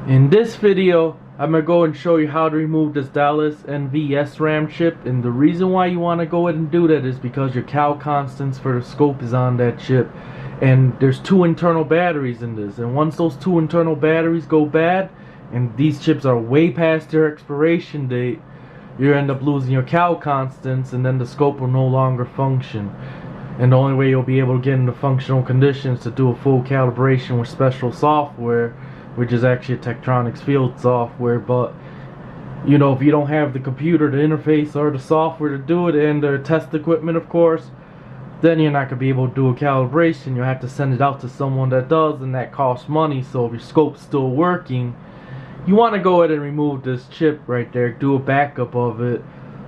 In this video, I'm going to go and show you how to remove this Dallas NVSRAM chip, and the reason why you want to go ahead and do that is because your cal constants for the scope is on that chip, and there's two internal batteries in this, and once those two internal batteries go bad and these chips are way past their expiration date, you end up losing your cal constants, and then the scope will no longer function. And the only way you'll be able to get into functional conditions to do a full calibration with special software, which is actually a Tektronix field software. But you know, if you don't have the computer, the interface, or the software to do it, and the test equipment of course, then you're not going to be able to do a calibration. You'll have to send it out to someone that does, and that costs money. So if your scope's still working, you want to go ahead and remove this chip right there, do a backup of it.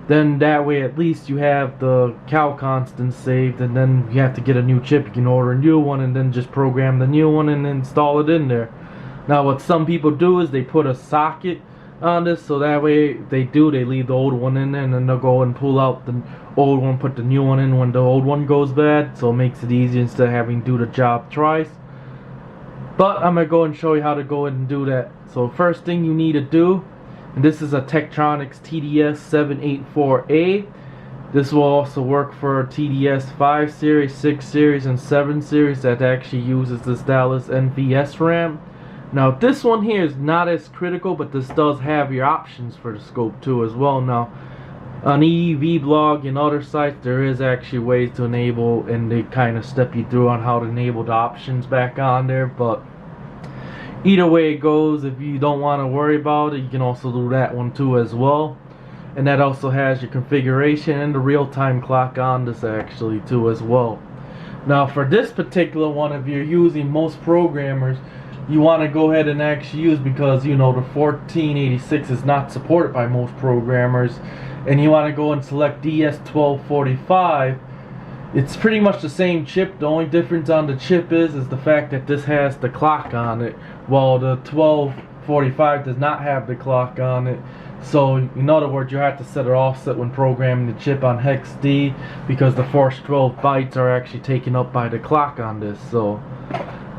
Then that way at least you have the cal constant saved, and then you have to get a new chip, you can order a new one and then just program the new one and install it in there. Now what some people do is they put a socket on this, so that way they leave the old one in there, and then they'll go and pull out the old one, put the new one in when the old one goes bad, so it makes it easier instead of having to do the job twice. But I'm going to go and show you how to go ahead and do that. So first thing you need to do, and this is a Tektronix TDS 784A. This will also work for TDS 5 series, 6 series, and 7 series that actually uses this Dallas NVSRAM. Now this one here is not as critical, but this does have your options for the scope too as well. Now on EEV blog and other sites there is actually ways to enable, and they kind of step you through on how to enable the options back on there. But either way it goes, if you don't want to worry about it, you can also do that one too as well. And that also has your configuration and the real-time clock on this actually too as well. Now for this particular one, if you're using most programmers, you want to go ahead and actually use, because you know the 1486 is not supported by most programmers, and you want to go and select DS1245. It's pretty much the same chip. The only difference on the chip is the fact that this has the clock on it, while the 1245 does not have the clock on it. So in other words, you have to set an offset when programming the chip on hex D, because the first 12 bytes are actually taken up by the clock on this. So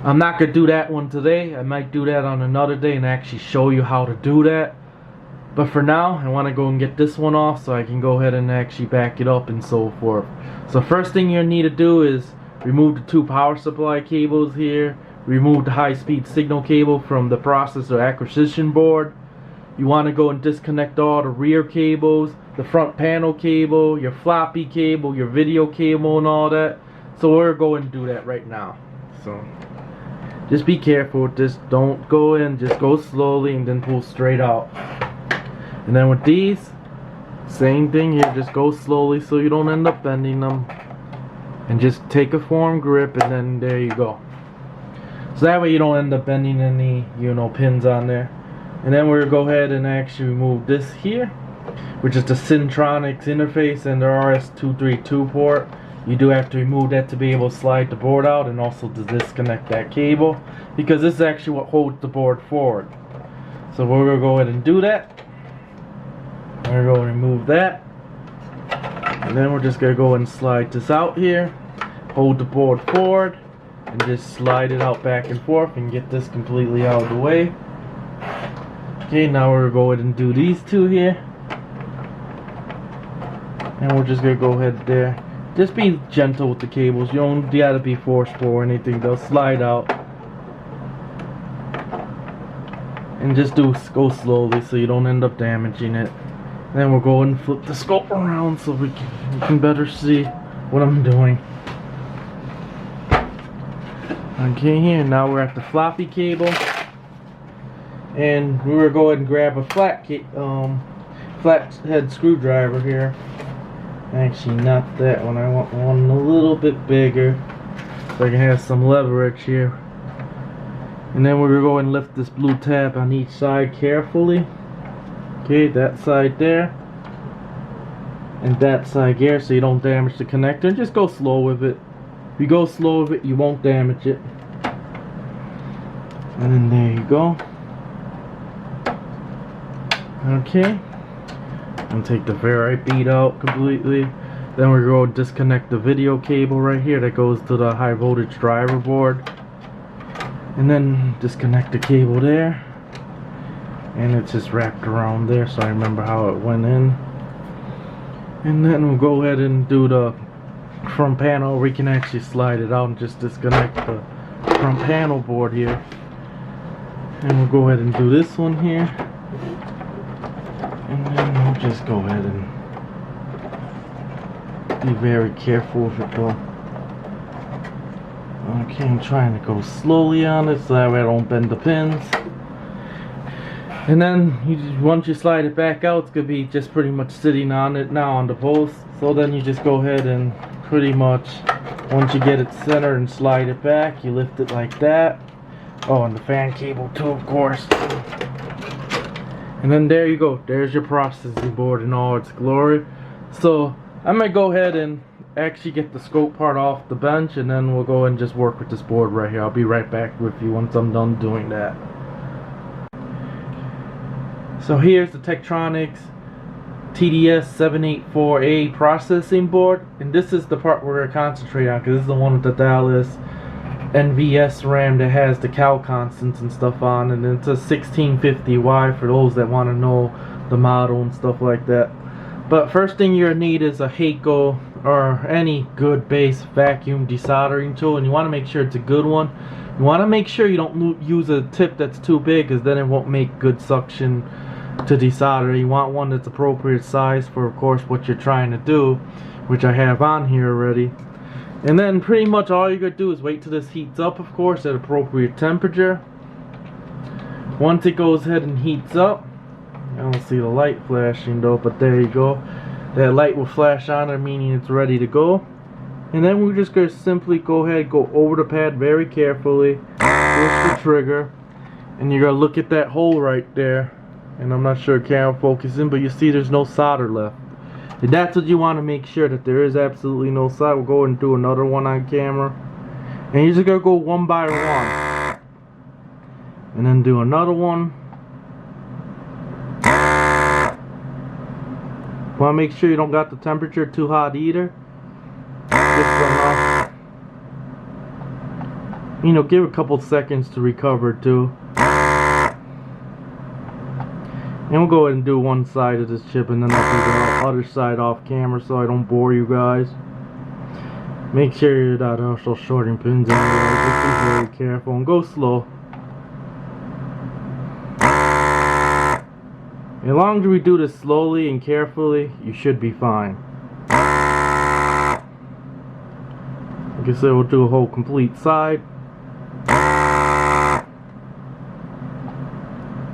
I'm not going to do that one today. I might do that on another day and actually show you how to do that. But for now, I want to go and get this one off so I can go ahead and actually back it up and so forth. So first thing you need to do is remove the two power supply cables here. Remove the high-speed signal cable from the processor acquisition board. You want to go and disconnect all the rear cables, the front panel cable, your floppy cable, your video cable, and all that. So we're going to do that right now. So just be careful with this. Don't go in, just go slowly and then pull straight out. And then with these, same thing here, just go slowly so you don't end up bending them. And just take a firm grip, and then there you go. So that way you don't end up bending any, pins on there. And then we're going to go ahead and actually remove this here, which is the Tektronix interface and the RS-232 port. You do have to remove that to be able to slide the board out, and also to disconnect that cable, because this is actually what holds the board forward. So we're going to go ahead and do that. We're going to remove that, and then we're just going to go and slide this out here, hold the board forward, and just slide it out back and forth and get this completely out of the way. Okay, now we're going to go ahead and do these two here, and we're just going to go ahead there. Just be gentle with the cables. You don't gotta be forceful or anything. They'll slide out. And just go slowly so you don't end up damaging it. Then we'll go and flip the scope around so we can better see what I'm doing. Okay, here now we're at the floppy cable, and we're going to go ahead and grab a flat head screwdriver here. Actually, not that one. I want one a little bit bigger so I can have some leverage here. And then we're going to go and lift this blue tab on each side carefully. Okay, that side there, and that side here, so you don't damage the connector. And just go slow with it. If you go slow with it, you won't damage it. And then there you go. Okay. And take the ferrite bead out completely. Then we're going to disconnect the video cable right here that goes to the high voltage driver board. And then disconnect the cable there. and it's just wrapped around there, so I remember how it went in. And then we'll go ahead and do the front panel. We can actually slide it out and just disconnect the front panel board here. And we'll go ahead and do this one here. And then we'll just go ahead and be very careful with it though. Okay, I'm trying to go slowly on it so that way I don't bend the pins. And then once you slide it back out, it's going to be just pretty much sitting on it now on the post. So then you just go ahead and pretty much, once you get it centered and slide it back, you lift it like that. Oh, and the fan cable too, of course. And then there you go. There's your processing board in all its glory. So I'm going to go ahead and actually get the scope part off the bench, and then we'll go and just work with this board right here. I'll be right back with you once I'm done doing that. So here's the Tektronix TDS 784A processing board, and this is the part we're going to concentrate on because this is the one with the Dallas NVSRAM that has the cal constants and stuff on, and it's a 1650Y for those that want to know the model and stuff like that. But first thing you're going to need is a Heiko or any good base vacuum desoldering tool, and you want to make sure it's a good one. You want to make sure you don't use a tip that's too big, because then it won't make good suction to desolder. You want one that's appropriate size for, of course, what you're trying to do, which I have on here already. And then pretty much all you're going to do is wait till this heats up, of course, at appropriate temperature. Once it goes ahead and heats up, I don't see the light flashing though, but there you go. That light will flash on it, meaning it's ready to go. And then we're just going to simply go ahead, go over the pad very carefully, push the trigger, and you're going to look at that hole right there. And I'm not sure camera focusing, but you see there's no solder left. And that's what you want to make sure, that there is absolutely no solder. We'll go and do another one on camera. And you're just going to go one by one. And then do another one. Want to make sure you don't got the temperature too hot either. Just you know, give a couple seconds to recover too. And we'll go ahead and do one side of this chip, and then I'll do the other side off camera so I don't bore you guys. Make sure you're not also shorting pins anyway. Just be very careful and go slow. As long as we do this slowly and carefully, you should be fine. Like I said, we'll do a whole complete side.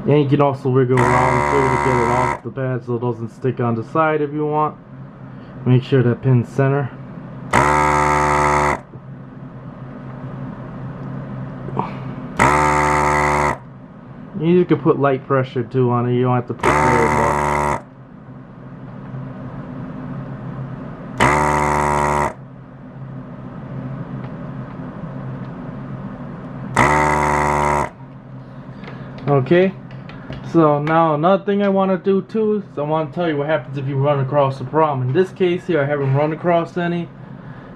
And you can also wiggle around too to get it off the pad so it doesn't stick on the side if you want. Make sure that pin's center. You can put light pressure too on it, you don't have to put very much. Okay. So now another thing I want to do too is I want to tell you what happens if you run across a problem. In this case here I haven't run across any,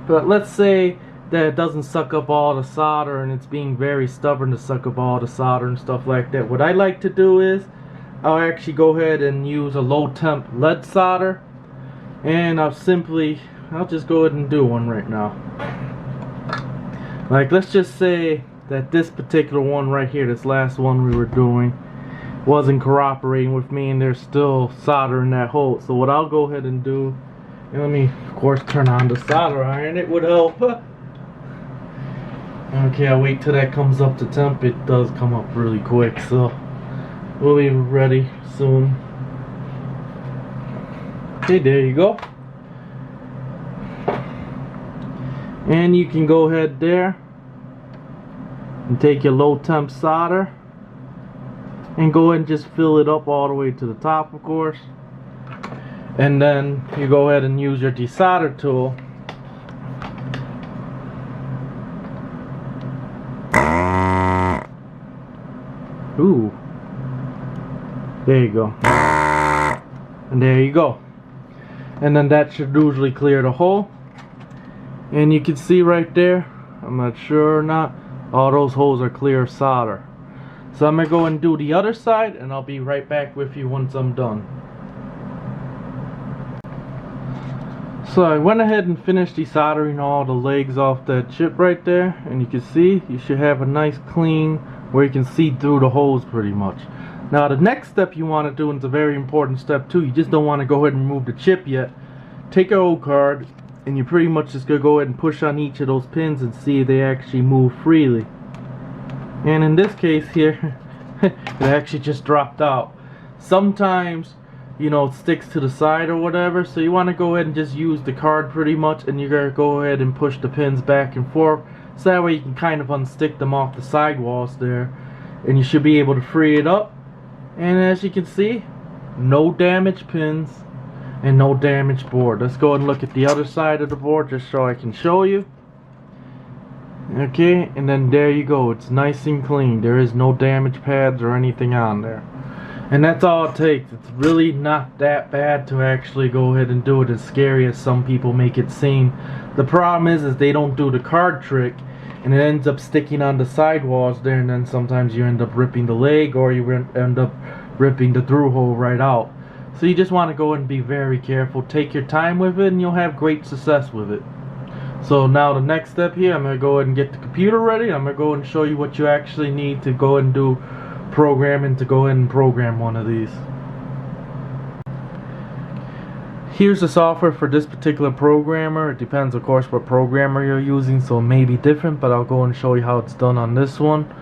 but let's say that it doesn't suck up all the solder and it's being very stubborn to suck up all the solder and stuff like that. What I like to do is I'll actually go ahead and use a low temp lead solder, and I'll just go ahead and do one right now. Like, let's just say that this particular one right here, this last one we were doing, wasn't cooperating with me and there's still solder in that hole. So what I'll go ahead and do, and let me of course turn on the solder iron, it would help. Okay, I'll wait till that comes up to temp. It does come up really quick, so we'll be ready soon. Okay, there you go. And you can go ahead there and take your low temp solder and go ahead and just fill it up all the way to the top, of course. And then you go ahead and use your desolder tool. Ooh. There you go. And there you go. And then that should usually clear the hole. And you can see right there, I'm not sure or not, all those holes are clear of solder. So I'm gonna go and do the other side, and I'll be right back with you once I'm done. So I went ahead and finished desoldering all the legs off that chip right there, and you can see you should have a nice clean where you can see through the holes pretty much. Now the next step you want to do, and it's a very important step too, you just don't want to go ahead and remove the chip yet. Take your old card and you pretty much just gonna go ahead and push on each of those pins and see if they actually move freely. And in this case here, it actually just dropped out. Sometimes, you know, it sticks to the side or whatever, so you want to go ahead and just use the card pretty much, and you're gonna go ahead and push the pins back and forth, so that way you can kind of unstick them off the side walls there, and you should be able to free it up. And as you can see, no damaged pins and no damaged board. Let's go and look at the other side of the board just so I can show you. Okay, and then there you go, it's nice and clean. There is no damaged pads or anything on there. And that's all it takes. It's really not that bad to actually go ahead and do it, as scary as some people make it seem. The problem is they don't do the card trick, and it ends up sticking on the sidewalls there, and then sometimes you end up ripping the leg, or you end up ripping the through hole right out. So you just want to go and be very careful. Take your time with it, and you'll have great success with it. So now the next step here, I'm going to go ahead and get the computer ready. I'm going to go ahead and show you what you actually need to go ahead and do programming to go ahead and program one of these. Here's the software for this particular programmer. It depends, of course, what programmer you're using, so it may be different, but I'll go and show you how it's done on this one.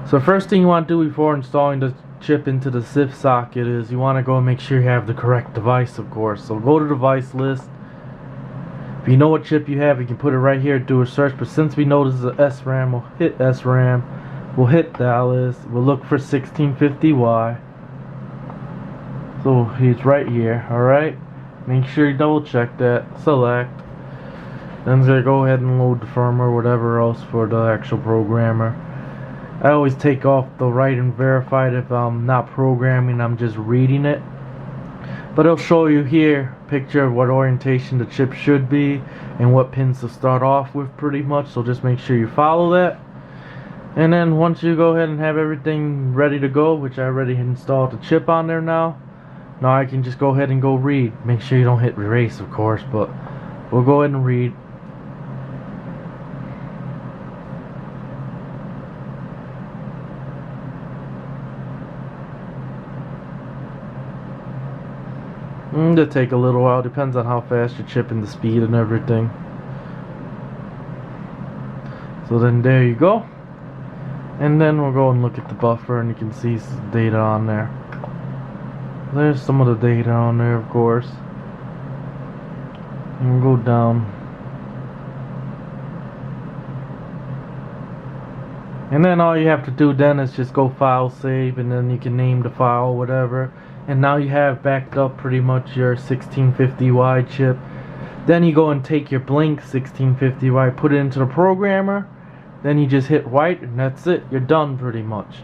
So first thing you want to do before installing the chip into the SIF socket is you want to go and make sure you have the correct device, of course. So go to device list. If you know what chip you have, you can put it right here, do a search, but since we know this is a SRAM, we'll hit SRAM. We'll hit Dallas, we'll look for 1650Y. So he's right here, alright? Make sure you double check that, select. Then it's gonna go ahead and load the firmware, whatever else for the actual programmer. I always take off the write and verified if I'm not programming, I'm just reading it. But it'll show you here a picture of what orientation the chip should be and what pins to start off with pretty much, so just make sure you follow that. And then once you go ahead and have everything ready to go, which I already installed the chip on there now I can just go ahead and go read. Make sure you don't hit erase, of course, but we'll go ahead and read. It'll take a little while, depends on how fast you're chipping, the speed and everything. So then there you go. And then we'll go and look at the buffer, and you can see some data on there. There's some of the data on there, of course. And we'll go down. And then all you have to do then is just go file save, and then you can name the file whatever. And now you have backed up pretty much your 1650Y chip. Then you go and take your blank 1650Y, put it into the programmer. Then you just hit write, and that's it. You're done pretty much.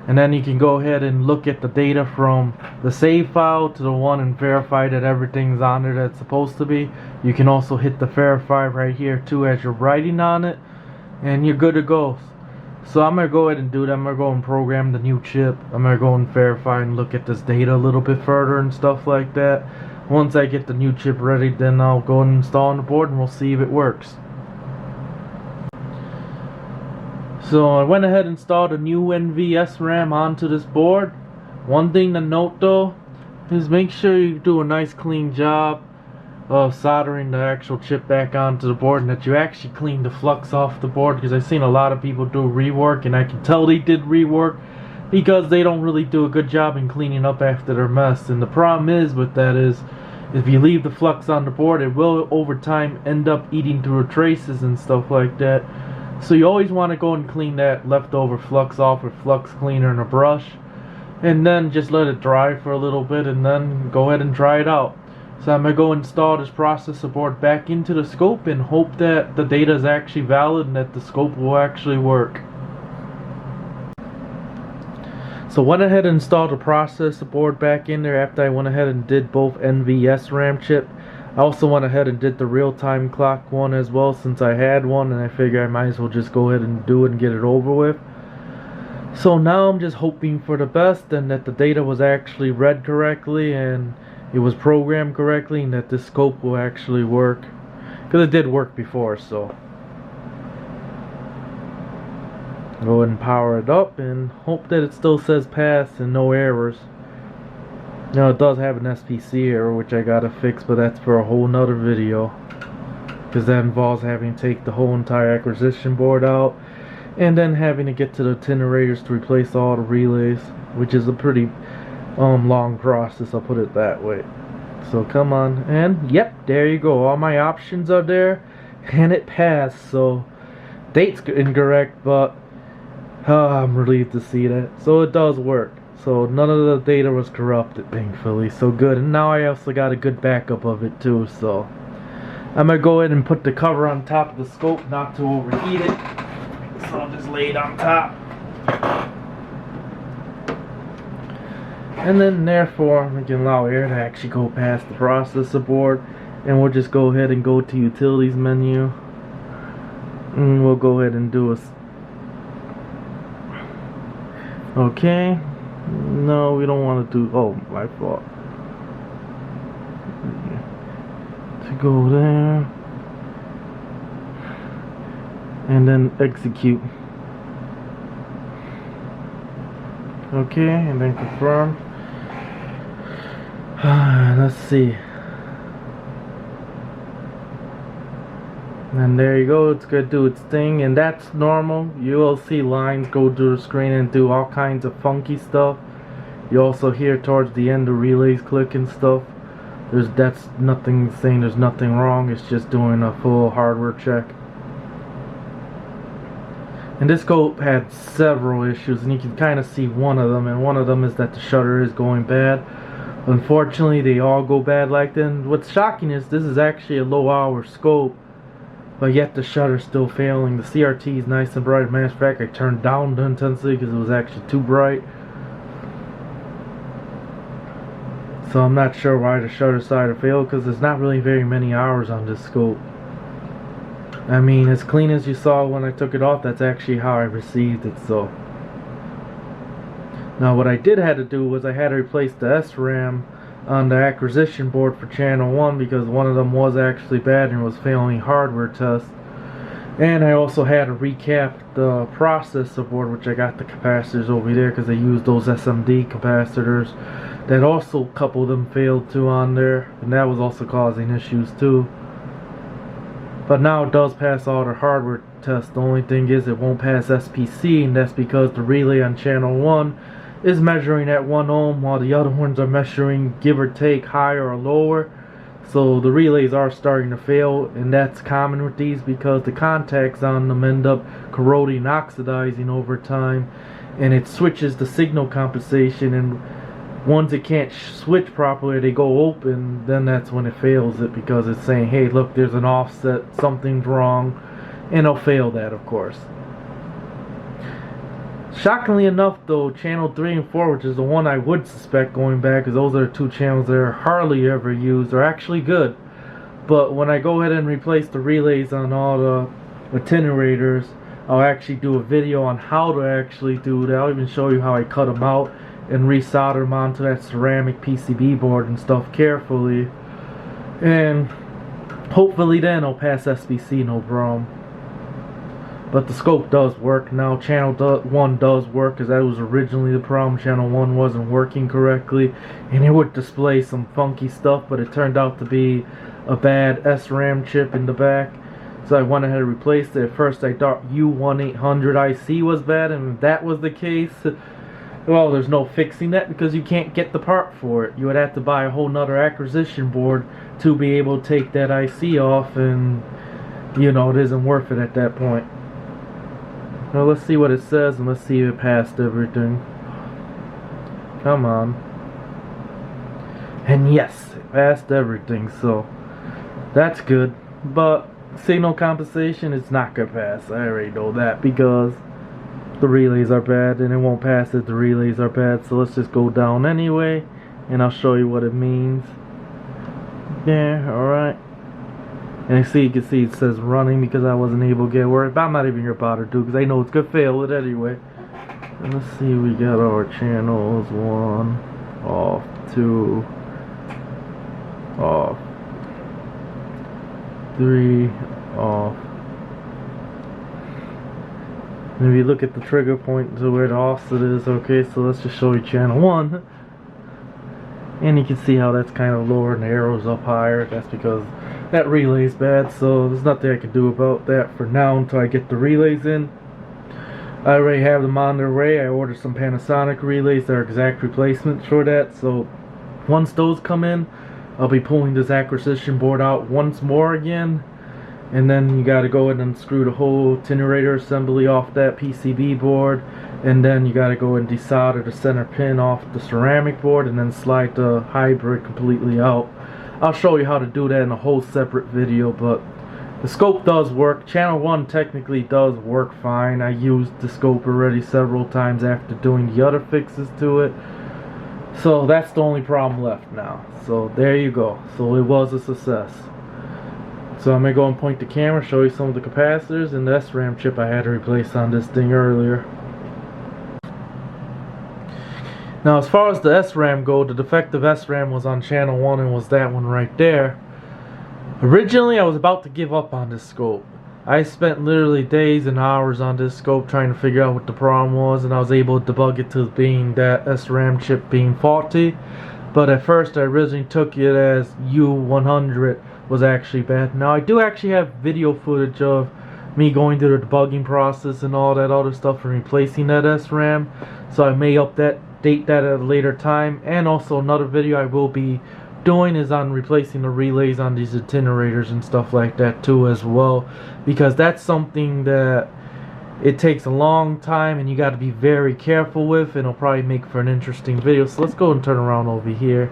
And then you can go ahead and look at the data from the save file to the one and verify that everything's on there that's supposed to be. You can also hit the verify right here too as you're writing on it, and you're good to go. So I'm going to go ahead and do that. I'm going to go and program the new chip. I'm going to go and verify and look at this data a little bit further and stuff like that. Once I get the new chip ready, then I'll go and install on the board, and we'll see if it works. So I went ahead and installed a new NVSRAM onto this board. One thing to note though is make sure you do a nice clean job of soldering the actual chip back onto the board, and that you actually clean the flux off the board, because I've seen a lot of people do rework, and I can tell they did rework because they don't really do a good job in cleaning up after their mess. And the problem is with that is if you leave the flux on the board, it will over time end up eating through traces and stuff like that. So you always want to go and clean that leftover flux off with flux cleaner and a brush, and then just let it dry for a little bit, and then go ahead and dry it out. So I'm going to go install this processor board back into the scope and hope that the data is actually valid and that the scope will actually work. So went ahead and installed the processor board back in there after I went ahead and did both NVSRAM chip. I also went ahead and did the real-time clock one as well, since I had one, and I figured I might as well just go ahead and do it and get it over with. So now I'm just hoping for the best and that the data was actually read correctly and it was programmed correctly and that this scope will actually work, because it did work before. So go ahead and power it up and hope that it still says pass and no errors. Now it does have an SPC error which I gotta fix, but that's for a whole nother video, because that involves having to take the whole entire acquisition board out and then having to get to the incinerators to replace all the relays, which is a pretty long process, I'll put it that way. So come on, and yep, there you go, all my options are there and it passed. So date's incorrect, but I'm relieved to see that. So it does work. So none of the data was corrupted, thankfully. So good. And now I also got a good backup of it too. So I'm gonna go ahead and put the cover on top of the scope, not to overheat it. So I'll just lay it on top. And then therefore we can allow air to actually go past the processor board. And we'll just go ahead and go to utilities menu. And we'll go ahead and do a... Okay. No, we don't want to do... Oh, my fault. To go there. And then execute. Okay, and then confirm. Let's see. And there you go, it's gonna do its thing, and that's normal. You will see lines go through the screen and do all kinds of funky stuff. You also hear towards the end the relays click and stuff. That's nothing saying there's nothing wrong, it's just doing a full hardware check. And this scope had several issues, and you can kind of see one of them, and one of them is that the shutter is going bad. Unfortunately, they all go bad like that. And what's shocking is this is actually a low hour scope, but yet the shutter's still failing. The CRT is nice and bright. Matter of fact, I turned down the intensity because it was actually too bright. So I'm not sure why the shutter side failed, because there's not really very many hours on this scope. I mean, as clean as you saw when I took it off, that's actually how I received it. So now what I did have to do was I had to replace the SRAM on the acquisition board for channel 1, because one of them was actually bad and was failing hardware tests. And I also had to recap the processor board, which I got the capacitors over there because they used those SMD capacitors. That also, a couple of them failed too on there, and that was also causing issues too. But now it does pass all the hardware tests. The only thing is it won't pass SPC, and that's because the relay on channel 1 is measuring at 1 ohm, while the other ones are measuring give or take higher or lower. So the relays are starting to fail, and that's common with these because the contacts on them end up corroding and oxidizing over time, and it switches the signal compensation, and once it can't switch properly, they go open, then that's when it fails it, because it's saying, hey, look, there's an offset, something's wrong, and it'll fail that, of course. Shockingly enough, though, channel 3 and 4, which is the one I would suspect going back, because those are the two channels that are hardly ever used, are actually good. But when I go ahead and replace the relays on all the incinerators, I'll actually do a video on how to actually do that. I'll even show you how I cut them out and resolder them onto that ceramic PCB board and stuff carefully, and hopefully then I'll pass SPC no problem. But the scope does work now. Channel 1 does work, because that was originally the problem. Channel 1 wasn't working correctly, and it would display some funky stuff, but it turned out to be a bad SRAM chip in the back. So I went ahead and replaced it. At first I thought U1800 IC was bad, and if that was the case, well, there's no fixing that, because you can't get the part for it. You would have to buy a whole nother acquisition board to be able to take that IC off, and you know, it isn't worth it at that point. Now let's see what it says, and let's see if it passed everything. Come on. And yes, it passed everything, so that's good. But signal compensation, it's not gonna pass. I already know that, because the relays are bad, and it won't pass if the relays are bad. So let's just go down anyway, and I'll show you what it means. Yeah, alright. And you can see it says running, because I wasn't able to get work, but I'm not even gonna bother to, because I know it's gonna fail it anyway. And let's see, we got our channels 1 off, 2 off, 3 off. Maybe look at the trigger point to where the offset is. Okay, so let's just show you channel 1. And you can see how that's kind of lower and the arrow's up higher. That's because that relay is bad, so there's nothing I can do about that for now until I get the relays in. I already have them on their way. I ordered some Panasonic relays. They're exact replacements for that, so once those come in, I'll be pulling this acquisition board out once more again. And then you gotta go in and screw the whole attenuator assembly off that PCB board, and then you gotta go and desolder the center pin off the ceramic board, and then slide the hybrid completely out. I'll show you how to do that in a whole separate video, but the scope does work. Channel 1 technically does work fine. I used the scope already several times after doing the other fixes to it, so that's the only problem left now. So there you go. So it was a success. So I'm going to go and point the camera, show you some of the capacitors and the SRAM chip I had to replace on this thing earlier. Now as far as the SRAM go, the defective SRAM was on channel 1 and was that one right there. Originally I was about to give up on this scope. I spent literally days and hours on this scope trying to figure out what the problem was, and I was able to debug it to being that SRAM chip being faulty. But at first I originally took it as U100 was actually bad. Now I do actually have video footage of me going through the debugging process and all that other stuff and replacing that SRAM, so I may update that at a later time. And also another video I will be doing is on replacing the relays on these attenuators and stuff like that too as well, because that's something that it takes a long time and you got to be very careful with, and it'll probably make for an interesting video. So let's go and turn around over here.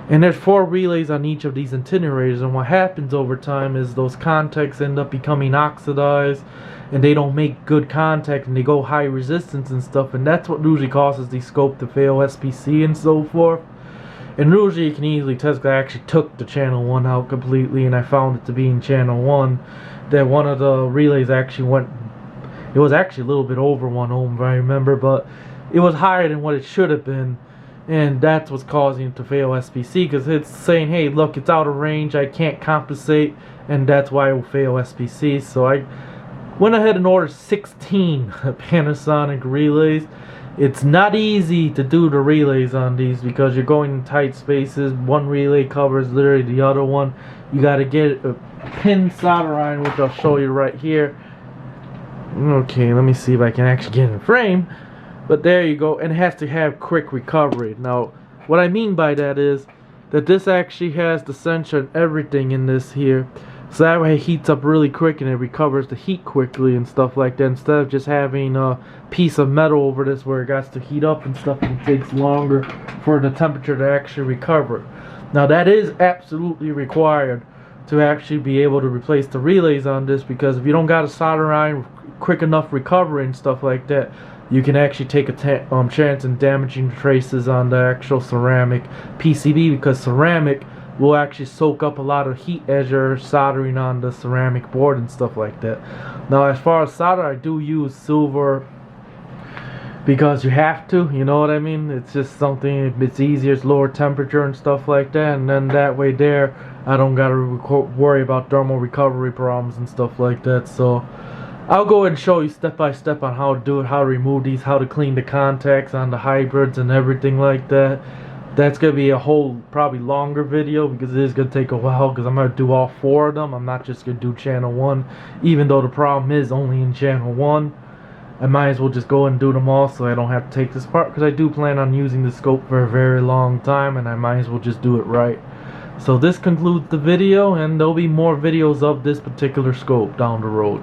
And there's 4 relays on each of these attenuators, and what happens over time is those contacts end up becoming oxidized and they don't make good contact and they go high resistance and stuff, and that's what usually causes the scope to fail SPC and so forth. And usually you can easily test, because I actually took the channel 1 out completely and I found it to be in channel 1 that one of the relays actually went, it was actually a little bit over 1 ohm if I remember, but it was higher than what it should have been. And that's what's causing it to fail SPC, because it's saying, hey look, it's out of range, I can't compensate, and that's why it will fail SPC. So I went ahead and ordered 16 Panasonic relays. It's not easy to do the relays on these because you're going in tight spaces. One relay covers literally the other one. You got to get a pin solder iron, which I'll show you right here. Okay, let me see if I can actually get in frame. But there you go, and it has to have quick recovery. Now, what I mean by that is that this actually has the sensor and everything in this here, so that way it heats up really quick and it recovers the heat quickly and stuff like that, instead of just having a piece of metal over this where it got to heat up and stuff, and it takes longer for the temperature to actually recover. Now that is absolutely required to actually be able to replace the relays on this, because if you don't got a solder iron quick enough recovery and stuff like that, you can actually take a chance in damaging traces on the actual ceramic PCB, because ceramic will actually soak up a lot of heat as you're soldering on the ceramic board and stuff like that. Now as far as solder, I do use silver because you have to, you know what I mean? It's just something, it's easier, it's lower temperature and stuff like that, and then that way there I don't gotta worry about thermal recovery problems and stuff like that. So I'll go ahead and show you step by step on how to do it, how to remove these, how to clean the contacts on the hybrids and everything like that. That's going to be a whole probably longer video, because it is going to take a while, because I'm going to do all 4 of them. I'm not just going to do channel 1, even though the problem is only in channel 1. I might as well just go and do them all so I don't have to take this apart, because I do plan on using the scope for a very long time, and I might as well just do it right. So this concludes the video, and there'll be more videos of this particular scope down the road.